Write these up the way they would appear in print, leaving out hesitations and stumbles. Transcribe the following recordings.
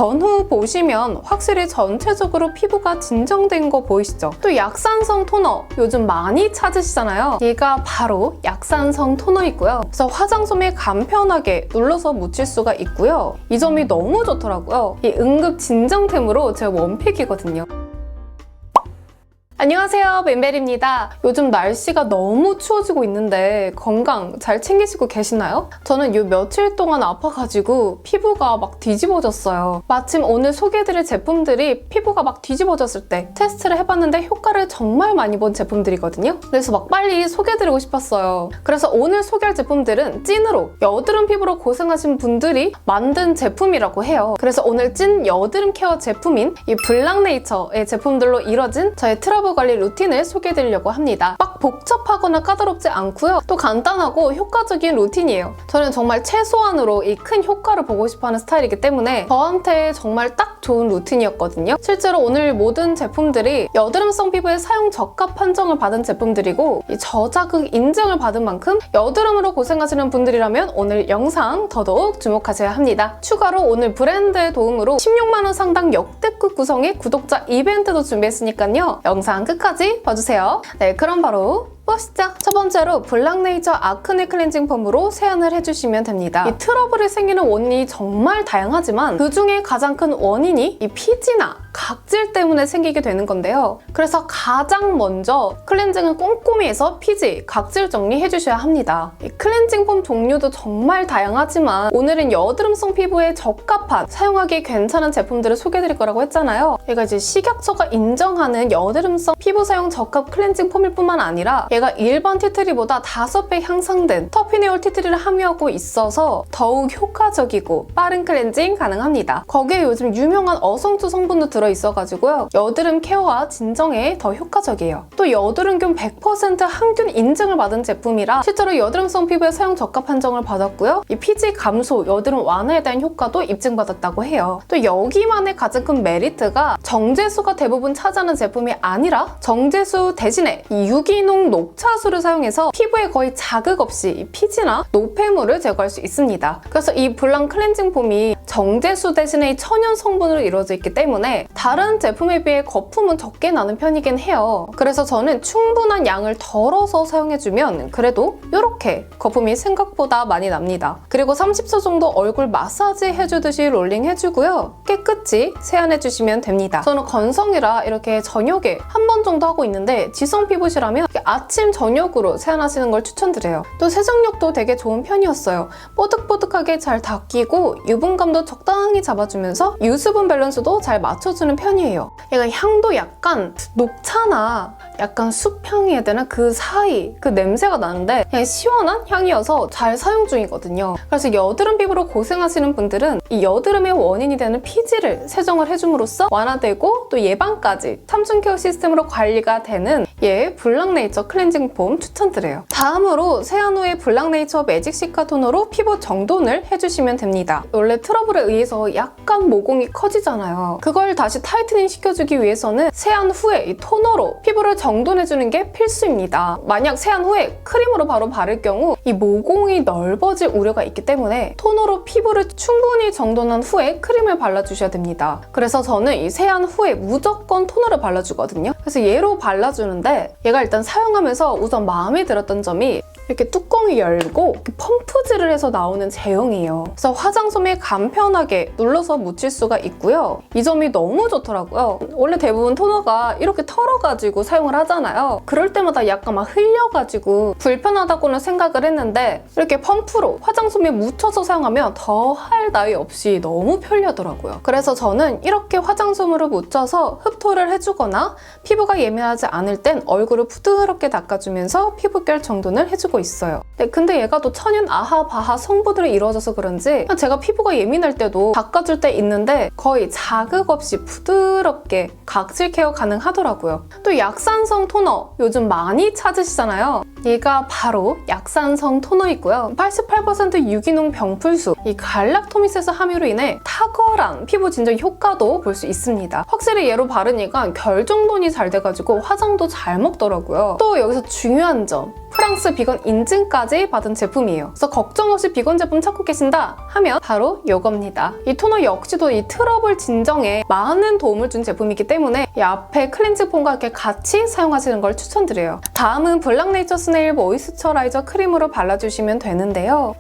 전후 보시면 확실히 전체적으로 피부가 진정된 거 보이시죠? 또 약산성 토너 요즘 많이 찾으시잖아요. 얘가 바로 약산성 토너이고요. 그래서 화장솜에 간편하게 눌러서 묻힐 수가 있고요. 이 점이 너무 좋더라고요. 이 응급 진정템으로 제 원픽이거든요. 안녕하세요, 멘벨입니다. 요즘 날씨가 너무 추워지고 있는데 건강 잘 챙기시고 계시나요? 저는 요 며칠 동안 아파가지고 피부가 막 뒤집어졌어요. 마침 오늘 소개해드릴 제품들이 피부가 막 뒤집어졌을 때 테스트를 해봤는데 효과를 정말 많이 본 제품들이거든요. 그래서 막 빨리 소개해드리고 싶었어요. 그래서 오늘 소개할 제품들은 찐으로 여드름 피부로 고생하신 분들이 만든 제품이라고 해요. 그래서 오늘 찐 여드름 케어 제품인 이 블랑네이처의 제품들로 이뤄진 저의 트러블 관리 루틴을 소개해드리려고 합니다. 막 복잡하거나 까다롭지 않고요. 또 간단하고 효과적인 루틴이에요. 저는 정말 최소한으로 이 큰 효과를 보고 싶어하는 스타일이기 때문에 저한테 정말 딱 좋은 루틴이었거든요. 실제로 오늘 모든 제품들이 여드름성 피부에 사용 적합 판정을 받은 제품들이고 이 저자극 인증을 받은 만큼 여드름으로 고생하시는 분들이라면 오늘 영상 더더욱 주목하셔야 합니다. 추가로 오늘 브랜드의 도움으로 16만 원 상당 역대급 구성의 구독자 이벤트도 준비했으니까요. 영상 끝까지 봐주세요. 네, 그럼 바로 보시죠. 첫 번째로 블랑네이처 아크네 클렌징 폼으로 세안을 해주시면 됩니다. 이 트러블이 생기는 원인이 정말 다양하지만 그 중에 가장 큰 원인이 이 피지나 각질 때문에 생기게 되는 건데요. 그래서 가장 먼저 클렌징을 꼼꼼히 해서 피지, 각질 정리해주셔야 합니다. 이 클렌징 폼 종류도 정말 다양하지만 오늘은 여드름성 피부에 적합한 사용하기 괜찮은 제품들을 소개해드릴 거라고 했잖아요. 얘가 이제 식약처가 인정하는 여드름성 피부 사용 적합 클렌징 폼일 뿐만 아니라 얘가 일반 티트리보다 5배 향상된 터피네올 티트리를 함유하고 있어서 더욱 효과적이고 빠른 클렌징 가능합니다. 거기에 요즘 유명한 어성초 성분도 들어있어가지고요. 여드름 케어와 진정에 더 효과적이에요. 또 여드름균 100% 항균 인증을 받은 제품이라 실제로 여드름성 피부에 사용 적합 판정을 받았고요. 이 피지 감소, 여드름 완화에 대한 효과도 입증받았다고 해요. 또 여기만의 가장 큰 메리트가 정제수가 대부분 차지하는 제품이 아니라 정제수 대신에 이 유기농 녹차수를 사용해서 피부에 거의 자극 없이 피지나 노폐물을 제거할 수 있습니다. 그래서 이 블랑 클렌징 폼이 정제수 대신에 천연 성분으로 이루어져 있기 때문에 다른 제품에 비해 거품은 적게 나는 편이긴 해요. 그래서 저는 충분한 양을 덜어서 사용해주면 그래도 이렇게 거품이 생각보다 많이 납니다. 그리고 30초 정도 얼굴 마사지 해주듯이 롤링 해주고요. 깨끗이 세안해주시면 됩니다. 저는 건성이라 이렇게 저녁에 한 번 정도 하고 있는데 지성 피부시라면 아침, 저녁으로 세안하시는 걸 추천드려요. 또 세정력도 되게 좋은 편이었어요. 뽀득뽀득하게 잘 닦이고 유분감도 적당히 잡아주면서 유수분 밸런스도 잘 맞춰주는 편이에요. 얘가 향도 약간 녹차나 약간 숲향이 해야 되나? 그 사이 그 냄새가 나는데 그냥 시원한 향이어서 잘 사용 중이거든요. 그래서 여드름 피부로 고생하시는 분들은 이 여드름의 원인이 되는 피지를 세정을 해줌으로써 완화되고 또 예방까지 3중 케어 시스템으로 관리가 되는 블랑네이처 클렌징 폼 추천드려요. 다음으로 세안 후에 블랑네이처 매직 시카 토너로 피부 정돈을 해주시면 됩니다. 원래 트러블에 의해서 약간 모공이 커지잖아요. 그걸 다시 타이트닝 시켜주기 위해서는 세안 후에 이 토너로 피부를 정돈해주는 게 필수입니다. 만약 세안 후에 크림으로 바로 바를 경우 이 모공이 넓어질 우려가 있기 때문에 토너로 피부를 충분히 정돈한 후에 크림을 발라주셔야 됩니다. 그래서 저는 이 세안 후에 무조건 토너를 발라주거든요. 그래서 얘로 발라주는데 얘가 일단 사용하면서 우선 마음에 들었던 점이 이렇게 뚜껑이 열고 펌프질을 해서 나오는 제형이에요. 그래서 화장솜에 간편하게 눌러서 묻힐 수가 있고요. 이 점이 너무 좋더라고요. 원래 대부분 토너가 이렇게 털어가지고 사용을 하잖아요. 그럴 때마다 약간 막 흘려가지고 불편하다고는 생각을 했는데 이렇게 펌프로 화장솜에 묻혀서 사용하면 더할 나위 없이 너무 편리하더라고요. 그래서 저는 이렇게 화장솜으로 묻혀서 흡토를 해주거나 피부가 예민하지 않을 땐 얼굴을 부드럽게 닦아주면서 피부결 정돈을 해주고 있어요. 근데 얘가 또 천연 아하 바하 성분으로 이루어져서 그런지 제가 피부가 예민할 때도 닦아줄 때 있는데 거의 자극 없이 부드럽게 각질 케어 가능하더라고요. 또 약산성 토너 요즘 많이 찾으시잖아요. 얘가 바로 약산성 토너이고요. 88% 유기농 병풀수, 이 갈락토미세스 함유로 인해 탁월한 피부 진정 효과도 볼 수 있습니다. 확실히 얘로 바르니까 결 정돈이 잘 돼가지고 화장도 잘 먹더라고요. 또 여기서 중요한 점, 프랑스 비건 인증까지 받은 제품이에요. 그래서 걱정 없이 비건 제품 찾고 계신다 하면 바로 이겁니다. 이 토너 역시도 이 트러블 진정에 많은 도움을 준 제품이기 때문에 이 앞에 클렌징 폼과 이렇게 같이 사용하시는 걸 추천드려요. 다음은 블랑네이처 스네일 모이스처라이저 크림으로 발라주시면 되는데요.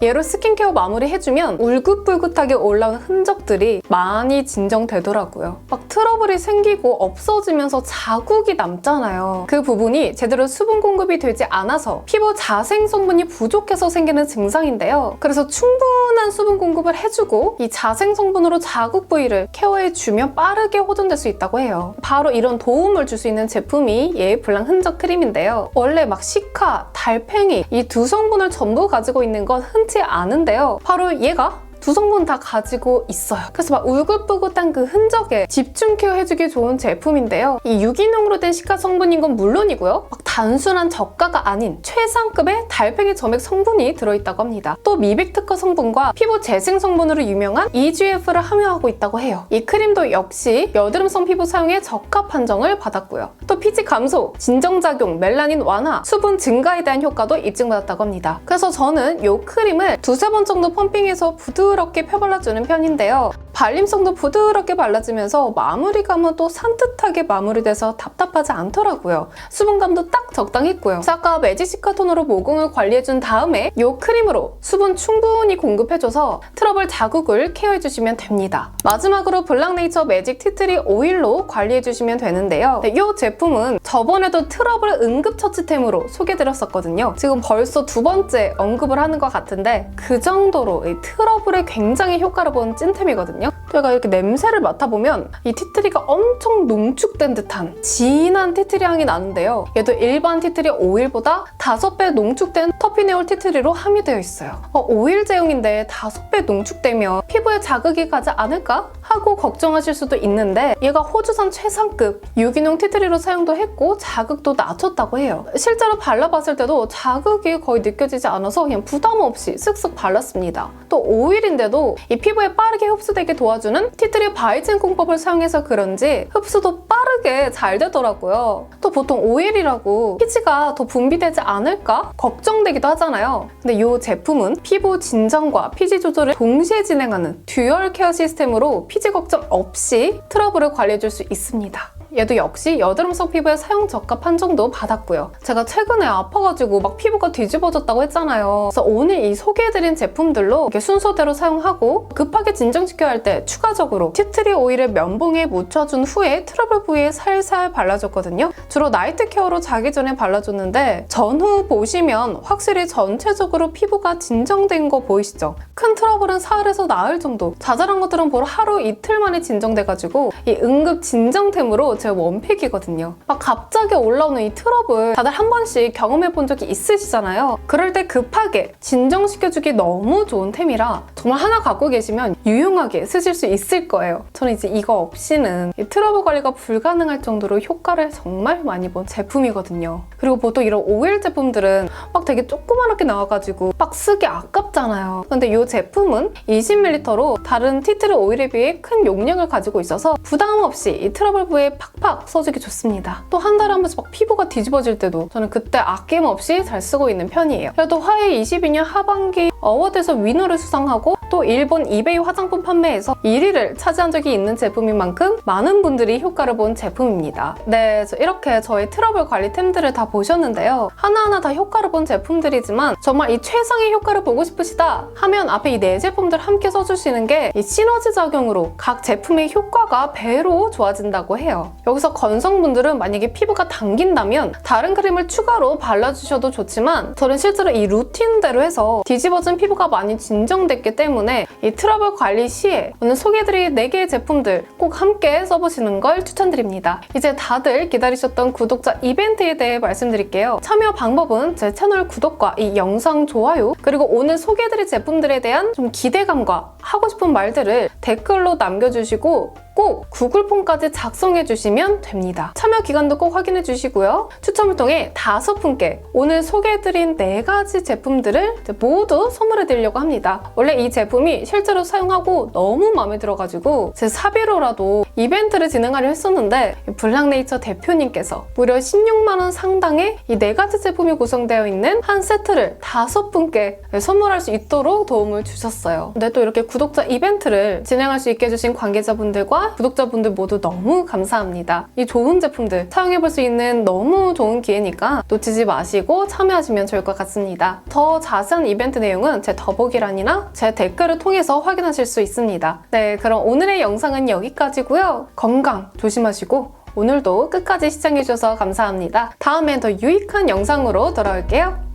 얘로 스킨케어 마무리 해주면 울긋불긋하게 올라온 흔적들이 많이 진정되더라고요. 막 트러블이 생기고 없어지면서 자국이 남잖아요. 그 부분이 제대로 수분 공급이 되지 않아서 피부 자생 성분이 부족해서 생기는 증상인데요. 그래서 충분한 수분 공급을 해주고 이 자생 성분으로 자국 부위를 케어해주면 빠르게 호전될 수 있다고 해요. 바로 이런 도움을 줄 수 있는 제품이 얘 블랑 흔적 크림인데요. 원래 막 시카, 달팽이 이 두 성분을 전부 가지고 있는 건 흔치 않은데요. 바로 얘가 두 성분 다 가지고 있어요. 그래서 막 울긋불긋한 그 흔적에 집중 케어해주기 좋은 제품인데요. 이 유기농으로 된 시카 성분인 건 물론이고요. 막 단순한 저가가 아닌 최상급의 달팽이 점액 성분이 들어있다고 합니다. 또 미백 특허 성분과 피부 재생 성분으로 유명한 EGF를 함유하고 있다고 해요. 이 크림도 역시 여드름성 피부 사용에 적합 판정을 받았고요. 또 피지 감소, 진정작용, 멜라닌 완화, 수분 증가에 대한 효과도 입증받았다고 합니다. 그래서 저는 이 크림을 두세 번 정도 펌핑해서 부드럽게 펴발라주는 편인데요. 발림성도 부드럽게 발라지면서 마무리감은 또 산뜻하게 마무리돼서 답답하지 않더라고요. 수분감도 딱 적당했고요. 그래서 아까 매직시카 토너로 모공을 관리해준 다음에 이 크림으로 수분 충분히 공급해줘서 트러블 자국을 케어해주시면 됩니다. 마지막으로 블랑네이처 매직 티트리 오일로 관리해주시면 되는데요. 이 제품은 저번에도 트러블 응급처치템으로 소개드렸었거든요. 지금 벌써 두 번째 언급을 하는 것 같은데 그 정도로 이 트러블에 굉장히 효과를 본 찐템이거든요. 제가 이렇게 냄새를 맡아보면 이 티트리가 엄청 농축된 듯한 진한 티트리 향이 나는데요. 얘도 일반 티트리 오일보다 5배 농축된 터피네올 티트리로 함유되어 있어요. 오일 제형인데 5배 농축되면 피부에 자극이 가지 않을까? 하고 걱정하실 수도 있는데 얘가 호주산 최상급 유기농 티트리로 사용도 했고 자극도 낮췄다고 해요. 실제로 발라봤을 때도 자극이 거의 느껴지지 않아서 그냥 부담 없이 쓱쓱 발랐습니다. 또 오일인데도 이 피부에 빠르게 흡수되게 도와주는 티트리 바이진 공법을 사용해서 그런지 흡수도 빠르게 잘 되더라고요. 또 보통 오일이라고 피지가 더 분비되지 않을까 걱정되기도 하잖아요. 근데 이 제품은 피부 진정과 피지 조절을 동시에 진행하는 듀얼 케어 시스템으로 피지 걱정 없이 트러블을 관리해줄 수 있습니다. 얘도 역시 여드름성 피부에 사용 적합 판정도 받았고요. 제가 최근에 아파가지고 막 피부가 뒤집어졌다고 했잖아요. 그래서 오늘 이 소개해드린 제품들로 이렇게 순서대로 사용하고 급하게 진정시켜야 할 때 추가적으로 티트리 오일을 면봉에 묻혀준 후에 트러블 부위에 살살 발라줬거든요. 주로 나이트 케어로 자기 전에 발라줬는데 전후 보시면 확실히 전체적으로 피부가 진정된 거 보이시죠? 큰 트러블은 사흘에서 나흘 정도, 자잘한 것들은 보러 하루 이틀 만에 진정돼가지고 이 응급 진정템으로 제 원픽이거든요. 막 갑자기 올라오는 이 트러블 다들 한 번씩 경험해본 적이 있으시잖아요. 그럴 때 급하게 진정시켜주기 너무 좋은 템이라 정말 하나 갖고 계시면 유용하게 쓰실 수 있을 거예요. 저는 이제 이거 없이는 이 트러블 관리가 불가능할 정도로 효과를 정말 많이 본 제품이거든요. 그리고 보통 이런 오일 제품들은 막 되게 조그맣게 나와가지고 막 쓰기 아깝잖아요. 근데 이 제품은 20ml로 다른 티트리 오일에 비해 큰 용량을 가지고 있어서 부담 없이 이 트러블 부위에 팍팍 써주기 좋습니다. 또 한 달에 한 번씩 막 피부가 뒤집어질 때도 저는 그때 아낌없이 잘 쓰고 있는 편이에요. 그래도 화해 22년 하반기 어워드에서 위너를 수상하고 또 일본 이베이 화장품 판매에서 1위를 차지한 적이 있는 제품인 만큼 많은 분들이 효과를 본 제품입니다. 네, 이렇게 저의 트러블 관리템들을 다 보셨는데요. 하나하나 다 효과를 본 제품들이지만 정말 이 최상의 효과를 보고 싶으시다 하면 앞에 이 4제품들 함께 써주시는 게 이 시너지 작용으로 각 제품의 효과가 배로 좋아진다고 해요. 여기서 건성분들은 만약에 피부가 당긴다면 다른 크림을 추가로 발라주셔도 좋지만 저는 실제로 이 루틴대로 해서 뒤집어진 피부가 많이 진정됐기 때문에 이 트러블 관리 시에 오늘 소개해드릴 4개의 제품들 꼭 함께 써보시는 걸 추천드립니다. 이제 다들 기다리셨던 구독자 이벤트에 대해 말씀드릴게요. 참여 방법은 제 채널 구독과 이 영상 좋아요 그리고 오늘 소개해드릴 제품들에 대한 좀 기대감과 하고 싶은 말들을 댓글로 남겨주시고 꼭 구글 폼까지 작성해 주시면 됩니다. 참여 기간도 꼭 확인해 주시고요. 추첨을 통해 5분께 오늘 소개해드린 4가지 제품들을 모두 선물해 드리려고 합니다. 원래 이 제품이 실제로 사용하고 너무 마음에 들어가지고 제 사비로라도 이벤트를 진행하려 했었는데 블락네이처 대표님께서 무려 16만 원 상당의 이 4가지 제품이 구성되어 있는 한 세트를 5분께 선물할 수 있도록 도움을 주셨어요. 근데 또 이렇게 구독자 이벤트를 진행할 수 있게 해주신 관계자분들과 구독자분들 모두 너무 감사합니다. 이 좋은 제품들 사용해볼 수 있는 너무 좋은 기회니까 놓치지 마시고 참여하시면 좋을 것 같습니다. 더 자세한 이벤트 내용은 제 더보기란이나 제 댓글을 통해서 확인하실 수 있습니다. 네, 그럼 오늘의 영상은 여기까지고요. 건강 조심하시고 오늘도 끝까지 시청해주셔서 감사합니다. 다음엔 더 유익한 영상으로 돌아올게요.